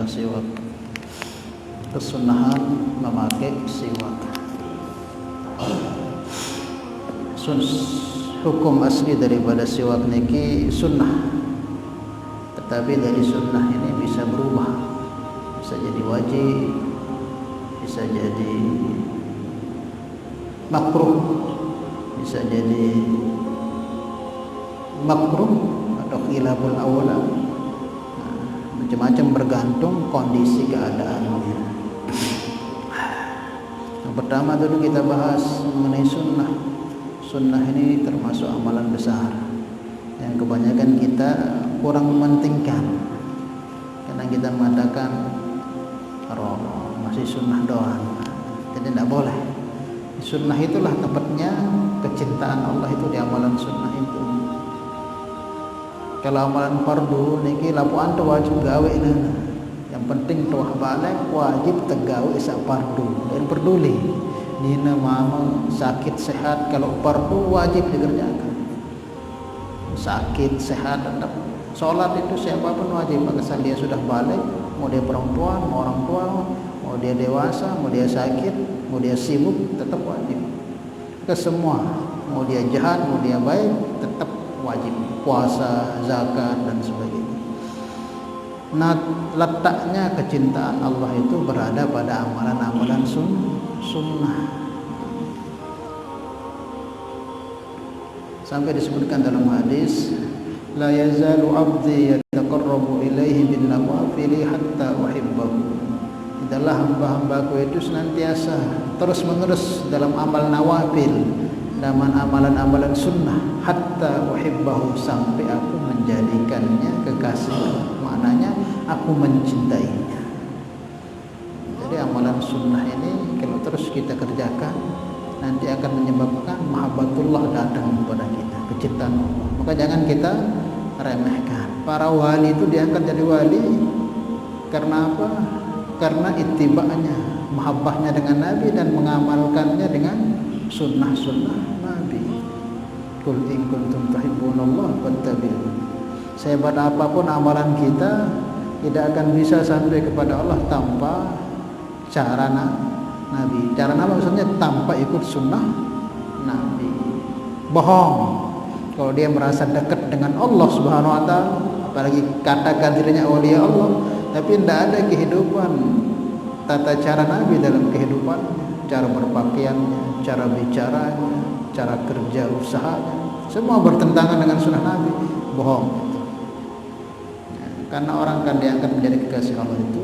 siwak, kesunahan memakai siwak. Hukum asli daripada siwak niki sunnah, tetapi dari sunnah ini bisa berubah, bisa jadi wajib, bisa jadi makruh, bisa jadi makruh atau khilaful aula, macam-macam bergantung kondisi keadaannya. Yang pertama dulu kita bahas mengenai sunnah. Sunnah ini termasuk amalan besar yang kebanyakan kita kurang mementingkan, karena kita mengatakan masih sunnah doang. Jadi tidak boleh. Sunnah itulah tempatnya kecintaan Allah itu di amalan sunnah itu. Kalau amalan fardu niki lapuan tu wajib gawe nah. Yang penting tuah balik wajib tegawe sak fardu. Dan peduli nina mama sakit sehat, kalau fardu wajib dikerjakan. Sakit sehat tetap sholat itu siapapun wajib, asal dia sudah balik, mau dia perempuan, mau orang tua, mau dia dewasa, mau dia sakit, mau dia sibuk, tetap wajib. Ke semua, mau dia jahat, mau dia baik, tetap wajib. Puasa, zakat dan sebagainya. Nah, letaknya kecintaan Allah itu berada pada amalan-amalan sunnah. Sampai disebutkan dalam hadis, la yazalu 'abdi yataqarrabu ilaihi bin nawafili hatta uhibbahu. Tidaklah hamba-hambaku itu senantiasa terus-menerus dalam amal nawafil, dalam amalan-amalan sunnah, hatta uhibbahu, sampai aku menjadikannya kekasih. Maknanya aku mencintainya. Jadi amalan sunnah ini kalau terus kita kerjakan, nanti akan menyebabkan mahabbatullah datang kepada kita, kecintaan Allah. Maka jangan kita remehkan. Para wali itu diangkat jadi wali karena apa? Karena ittiba'nya, mahabbahnya dengan Nabi dan mengamalkannya dengan sunnah-sunnah Nabi. Qul in kuntum tuhibbunallah fattabi'un. Sehebat apapun amalan kita, tidak akan bisa sampai kepada Allah tanpa cara Nabi. Cara Nabi maksudnya tanpa ikut sunnah Nabi. Bohong kalau dia merasa dekat dengan Allah Subhanahu wa taala, apalagi katakan dirinya aulia Allah, tapi tidak ada kehidupan tata cara Nabi dalam kehidupannya, cara berpakaiannya, cara bicaranya, cara kerja usahanya, semua bertentangan dengan sunnah Nabi. Bohong. Karena orang akan diangkat menjadi kekasih Allah itu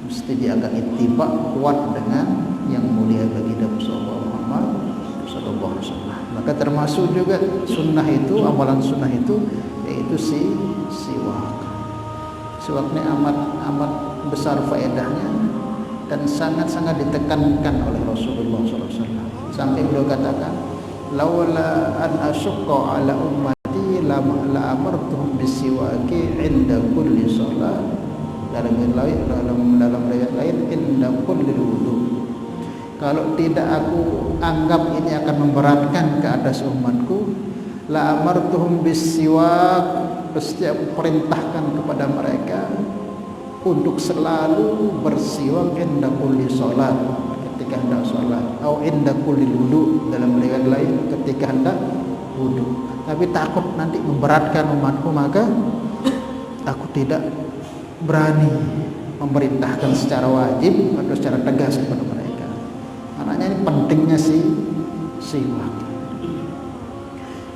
mesti dia akan ittiba kuat dengan yang mulia bagi Rasulullah Muhammad sallallahu alaihi wasallam. Maka termasuk juga sunnah itu, amalan sunnah itu yaitu siwak. Siwak ini amat besar faedahnya dan sangat-sangat ditekankan oleh Rasulullah sallallahu alaihi wasallam. Sampai beliau katakan, laula an asyqa ala ummati la amartuhum bisiwaki inda kulli shalah. Dalam riwayat lain inda kulli wudu. Kalau tidak aku anggap ini akan memberatkan ke atas umatku, la amartuhum bisiwak, pasti aku perintahkan kepada mereka untuk selalu bersiwak inda kulli salat, ketika hendak salat, atau inda kulli wudu, dalam riwayat lain ketika hendak wudu. Tapi takut nanti memberatkan umatku, maka aku tidak berani memerintahkan secara wajib atau secara tegas kepada mereka. Maknanya ini pentingnya siwak.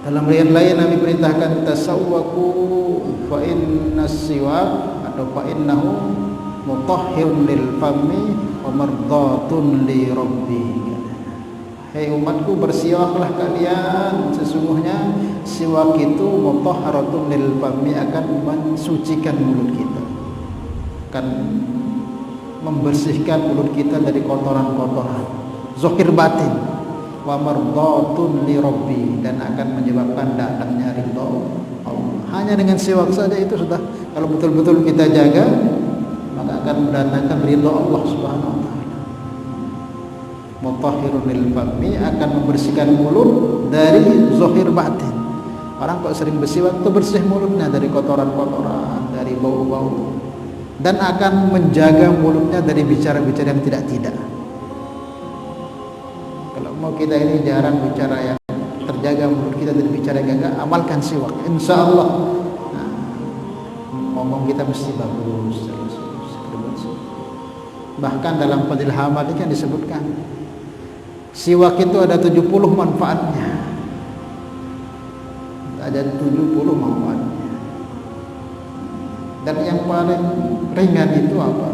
Dalam riwayat lain Nabi perintahkan tasawwaku fa inna siwak atau fa innahu mutahhirun lil fami wa mardhatun li rabbi. Hai umatku, bersiwaklah kalian, sesungguhnya siwak itu mutahharatun lil fami, akan mensucikan mulut kita, akan membersihkan mulut kita dari kotoran-kotoran zahir batin, wa mardhatun li rabbi, dan akan menyebabkan datangnya ridha Allah. Hanya dengan siwak saja itu sudah, kalau betul-betul kita jaga, maka akan mendatangkan ridha Allah Subhanahu wa taala. Mutahhirun lil fami, akan membersihkan mulut dari zahir batin. Orang kok sering bersiwak itu bersih mulutnya dari kotoran-kotoran, dari bau-bau. dan akan menjaga mulutnya dari bicara-bicara yang tidak-tidak. Kalau mau kita ini jarang bicara yang terjaga mulut kita dari bicara yang enggak, amalkan siwak, insya Allah ngomong kita mesti bagus. Bahkan dalam Fadhil Hamal ini kan disebutkan siwak itu ada 70 manfaatnya. Ada 70 manfaatnya. Dan yang paling ringan itu apa?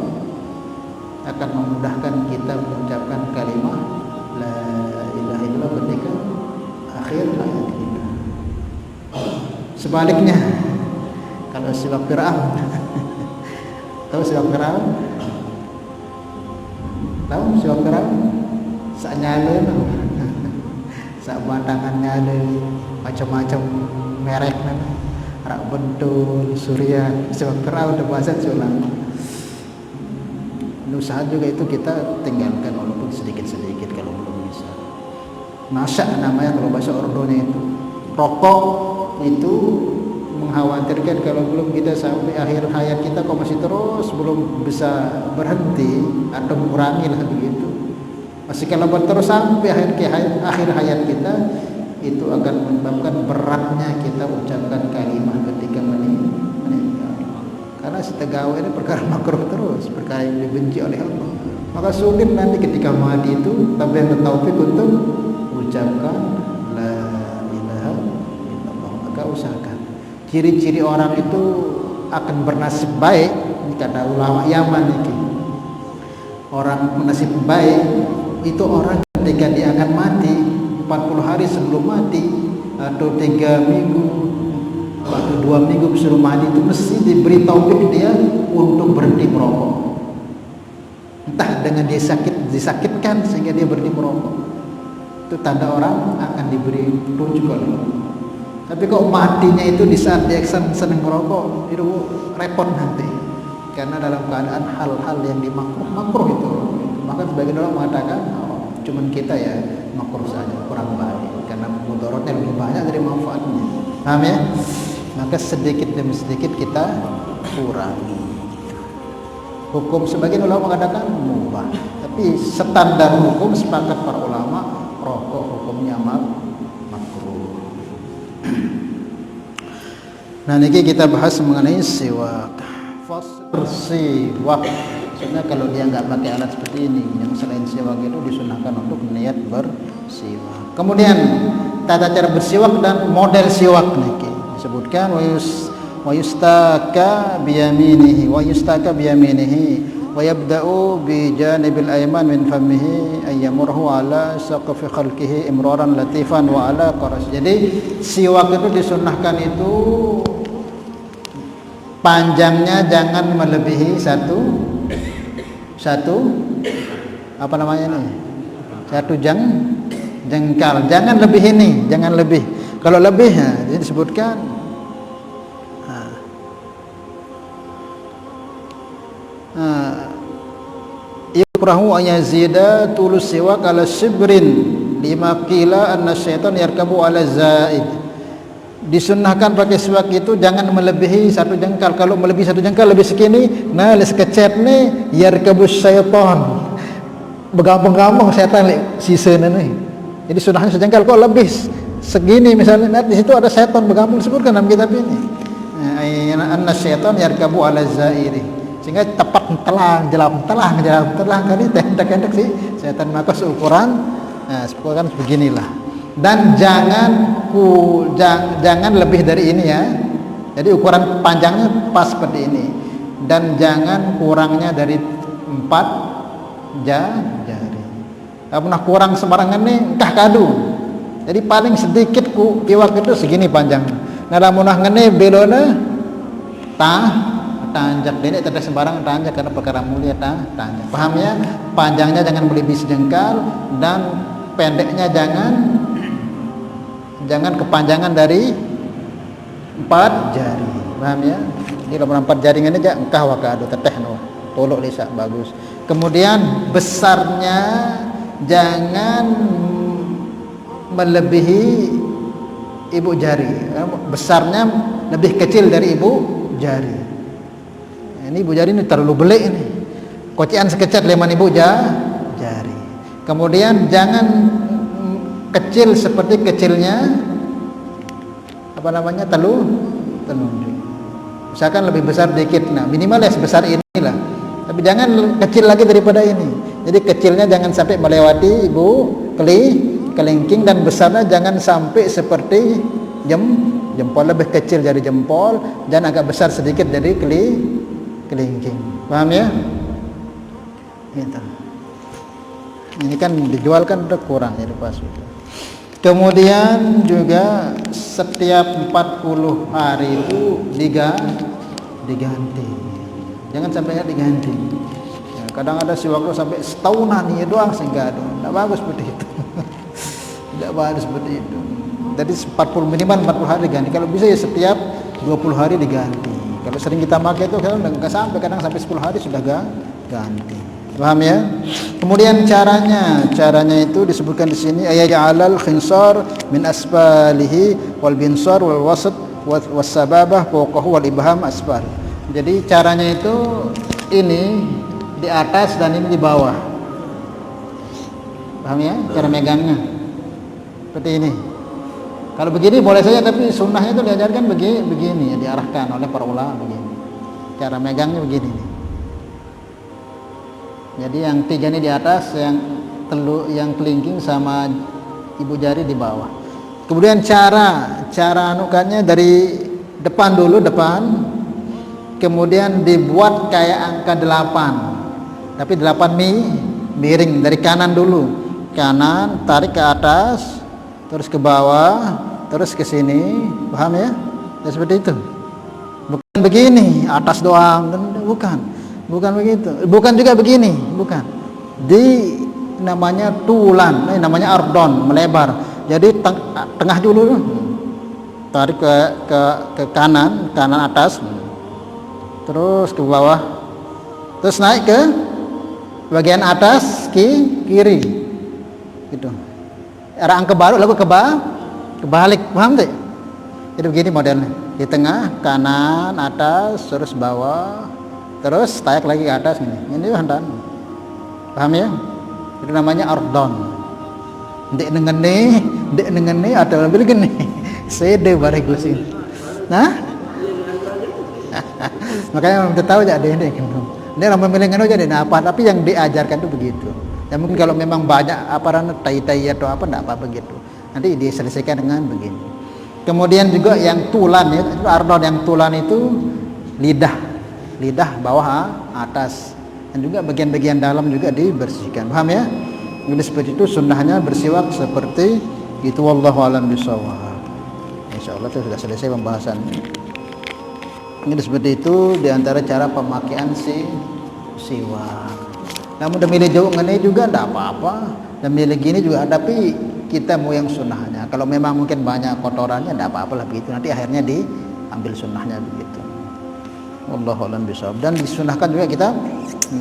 Akan memudahkan kita mengucapkan kalimat la ilaha illallah ketika akhir hayat kita. Sebaliknya, kalau siwak Fir'aun, tahu siwak Fir'aun? Tahu siwak Fir'aun? Sak nyala, sak batangan nyala, macam-macam merek mana? Rak bentul, surya, siwak Fir'aun udah bahasa sulam. Usaha juga itu kita tinggalkan walaupun sedikit-sedikit kalau belum bisa. Masak namanya kalau bahasa ordonya itu. Rokok itu mengkhawatirkan kalau belum kita sampai akhir hayat kita kok masih terus belum bisa berhenti atau mengurangi lah begitu. Masih kalau terus sampai akhir hayat kita, itu akan menyebabkan beratnya kita ucapkan kalimat ketika meninggal. Karena setegawai ini perkara makruh terus, perkara yang dibenci oleh Allah. Maka sulit nanti ketika mati itu tapi yang taufik untuk ucapkan la ilaha illallah. Maka usahakan. Ciri-ciri orang itu akan bernasib baik, kata ulama Yaman ini. Orang bernasib baik itu orang ketika dia akan mati 40 hari sebelum mati atau 3 minggu atau 2 minggu sebelum mati itu mesti diberi taufik dia untuk berhenti merokok. Entah dengan dia disakitkan sehingga dia berhenti merokok. Itu tanda orang akan diberi petunjuk oleh Allah. Tapi kok matinya itu di saat dia senang merokok, itu repot nanti. Karena dalam keadaan hal-hal yang makruh itu. Maka sebagian orang mengatakan, oh, cuman kita ya makruh saja, kurang baik. Karena mudaratnya lebih banyak dari manfaatnya. Paham ya? Maka sedikit demi sedikit kita kurangi. Hukum sebagian ulama mengatakan mubah. Tapi standar hukum sepakat para ulama, rokok hukumnya makruh. Nah, ini kita bahas mengenai siwak. Siwak. Maksudnya kalau dia nggak pakai alat seperti ini, yang selain siwak itu disunahkan untuk niat bersiwak. Kemudian tata cara bersiwak dan model siwak niki disebutkan wa yustaka biyaminihi wa yabda'u bi janibil ayman min famihi ayyamurhu ala saqfi khalqihi imraran latifan wa ala qaras. Jadi siwak itu disunahkan itu panjangnya jangan melebihi satu apa namanya ini? Satu jengkal. Jangan lebih ini, jangan lebih. Kalau lebih jadi disebutkan yukrahu ayazida tulus siwak ala shibrin lima qila anna syaitan yarkabu ala zaid. Disunnahkan pakai siwak itu jangan melebihi satu jengkal. Kalau melebihi satu jengkal lebih segini, nah les kecet nih yarkabu syaitan. Begampang-gampang setan sisa nih. Jadi sunnahnya sejengkal. Kok lebih segini misalnya, nah, di situ ada setan begampang disebutkan dalam kitab ini. Anna syaitan yarkabu ala zairi. Sehingga tepat telang kali tendak sih setan. Maka seukuran ukuran beginilah. Dan jangan lebih dari ini ya. Jadi ukuran panjangnya pas seperti ini. Dan jangan kurangnya dari 4 jari. Kalau kurang sembarangan nih entah kadu. Jadi paling sedikit kiwak itu segini panjang. Nah lamun ngene belona tanjak dene tidak sembarang tanjak karena perkara mulia tanjak. Paham ya? Panjangnya jangan melebihi sejengkal dan pendeknya jangan kepanjangan dari 4 jari. Paham ya? Ini kalau 4 jaringan aja engkah wakadu tetehno. Tolok lisak bagus. Kemudian besarnya jangan melebihi ibu jari. Besarnya lebih kecil dari ibu jari. Ini ibu jari ini terlalu belik ini. Kocian sekecat leman ibu jari. Kemudian jangan kecil seperti kecilnya apa namanya telunjuk. Misalkan lebih besar dikit, nah minimal ya sebesar inilah. Tapi jangan kecil lagi daripada ini. Jadi kecilnya jangan sampai melewati ibu kelingking, dan besarnya jangan sampai seperti jempol, lebih kecil dari jempol dan agak besar sedikit dari kelingking. Paham ya? Gitu. Ini kan dijual kan udah kurang jadi pas. Kemudian juga setiap 40 hari itu diganti. Jangan sampai diganti. Ya, kadang ada siwak sampai setahunan ya doang sehingga tidak bagus seperti itu. Tidak bagus seperti itu. Jadi 40 minimal 40 hari diganti. Kalau bisa ya setiap 20 hari diganti. Kalau sering kita pakai itu kadang enggak sampai, kadang sampai 10 hari sudah ganti. Paham ya? Kemudian caranya itu disebutkan di sini ayaj'alal khinsar min asfalihi wal binsar wal wasat was sababah fawqahu wal ibham asfal. Jadi caranya itu ini di atas dan ini di bawah. Paham ya? Cara megangnya seperti ini. Kalau begini boleh saja, tapi sunnahnya itu diajarkan begini ya, diarahkan oleh para ulama begini. Cara megangnya begini nih. Jadi yang tiga ini di atas, yang kelingking sama ibu jari di bawah. Kemudian cara anukannya dari depan dulu, kemudian dibuat kayak angka 8. Tapi 8 miring dari kanan dulu. Kanan tarik ke atas, terus ke bawah, terus ke sini. Paham ya? Ya seperti itu. Bukan begini, atas doang, bukan begitu, bukan juga begini, bukan. Namanya tulan, namanya ardon, melebar. Jadi tengah dulu, tarik ke kanan atas, terus ke bawah, terus naik ke bagian atas kiri, gitu. Arah angka baru lalu kebalik, paham tak? Jadi begini modelnya, di tengah, kanan, atas, terus bawah. Terus tarik lagi ke atas ini hantan. Paham ya? Itu namanya ardon. Dek nengene atau ambil gini. Sede bareng gusin. Nah? Makanya kita tahu aja deh. Dia orang memilih ngono aja apa, tapi yang diajarkan itu begitu. Ya mungkin kalau memang banyak aparan tai atau apa enggak apa begitu. Nanti diselesaikan dengan begini. Kemudian juga yang tulan ya, itu ardon, yang tulan itu lidah bawah atas, dan juga bagian-bagian dalam juga dibersihkan. Paham ya? Jadi seperti itu sunnahnya bersiwak seperti itu. Wallahu a'lam bishawab. Insyaallah itu sudah selesai pembahasan. Ini seperti itu diantara cara pemakaian siwak. Namun demi jauh ngene juga tidak apa-apa, demi gini juga, tapi kita mau yang sunnahnya. Kalau memang mungkin banyak kotorannya tidak apa-apa lah begitu. Nanti akhirnya diambil sunnahnya begitu. Wallahu a'lam bishawab. Dan disunahkan juga kita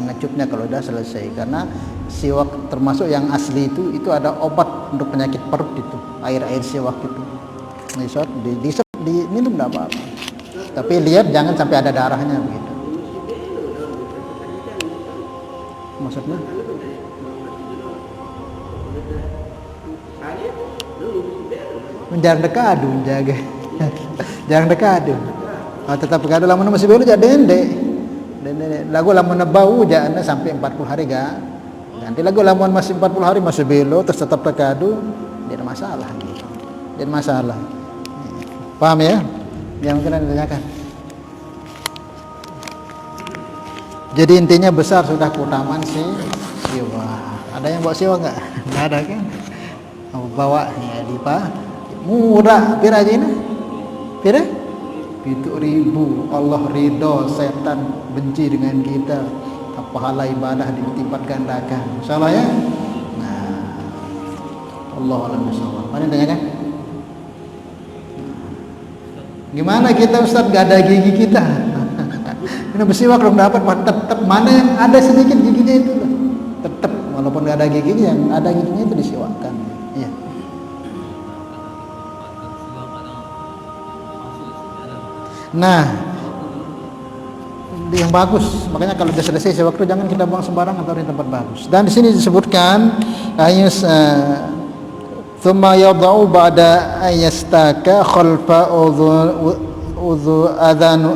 ngecupnya kalau sudah selesai, karena siwak termasuk yang asli itu ada obat untuk penyakit perut itu, air siwak itu. Diminum enggak apa-apa. Tapi lihat jangan sampai ada darahnya begitu. Maksudnya? Jarang dekadu jaga. Jarang dekadu. Tetap kada lamun masih belu jadi dendek. Lagu lamun bau jangan sampai 40 hari ga. Nanti lagu lamun masih 40 hari masih belu terus tetap dekadu, tidak masalah gitu. Tidak masalah. Paham ya? Yang mungkin Anda tanyakan. Jadi intinya besar sudah keutamaan siwak. Ada yang bawa siwak enggak? Enggak ada kan? Bawa ya dipa. Murah pira aja ini? Pira? 7.000. Allah ridho, setan benci dengan kita. Pahala ibadah dilipat gandakan. Insyaallah ya. Nah, Allah a'lam bishawab. Mana tanyakan? Gimana kita Ustaz gak ada gigi kita? Ini bersiwak belum dapat, tetap mana yang ada sedikit giginya itu tetap, walaupun gak ada giginya, yang ada giginya itu disiwakkan. Iya. Nah, yang bagus. Makanya kalau sudah selesai sewaktu jangan kita buang sembarangan, taruh di tempat bagus. Dan di sini disebutkan ayus thumma yadau ba'da ayastaka khalfa udhu adhanu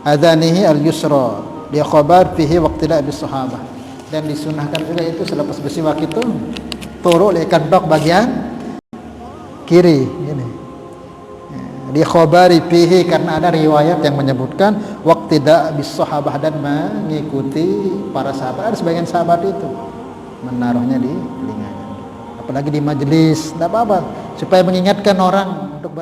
adhanihi al-yusra li khabar fihi waqtila bis sahabah. Dan disunahkan juga itu selepas bersiwak itu turun lekan bak bagian kiri ini. Di khabari fihi karena ada riwayat yang menyebutkan waqtida bis sahabah dan mengikuti para sahabat. Ada sebagian sahabat itu menaruhnya di telinganya. Apalagi di majelis, tidak apa-apa supaya mengingatkan orang untuk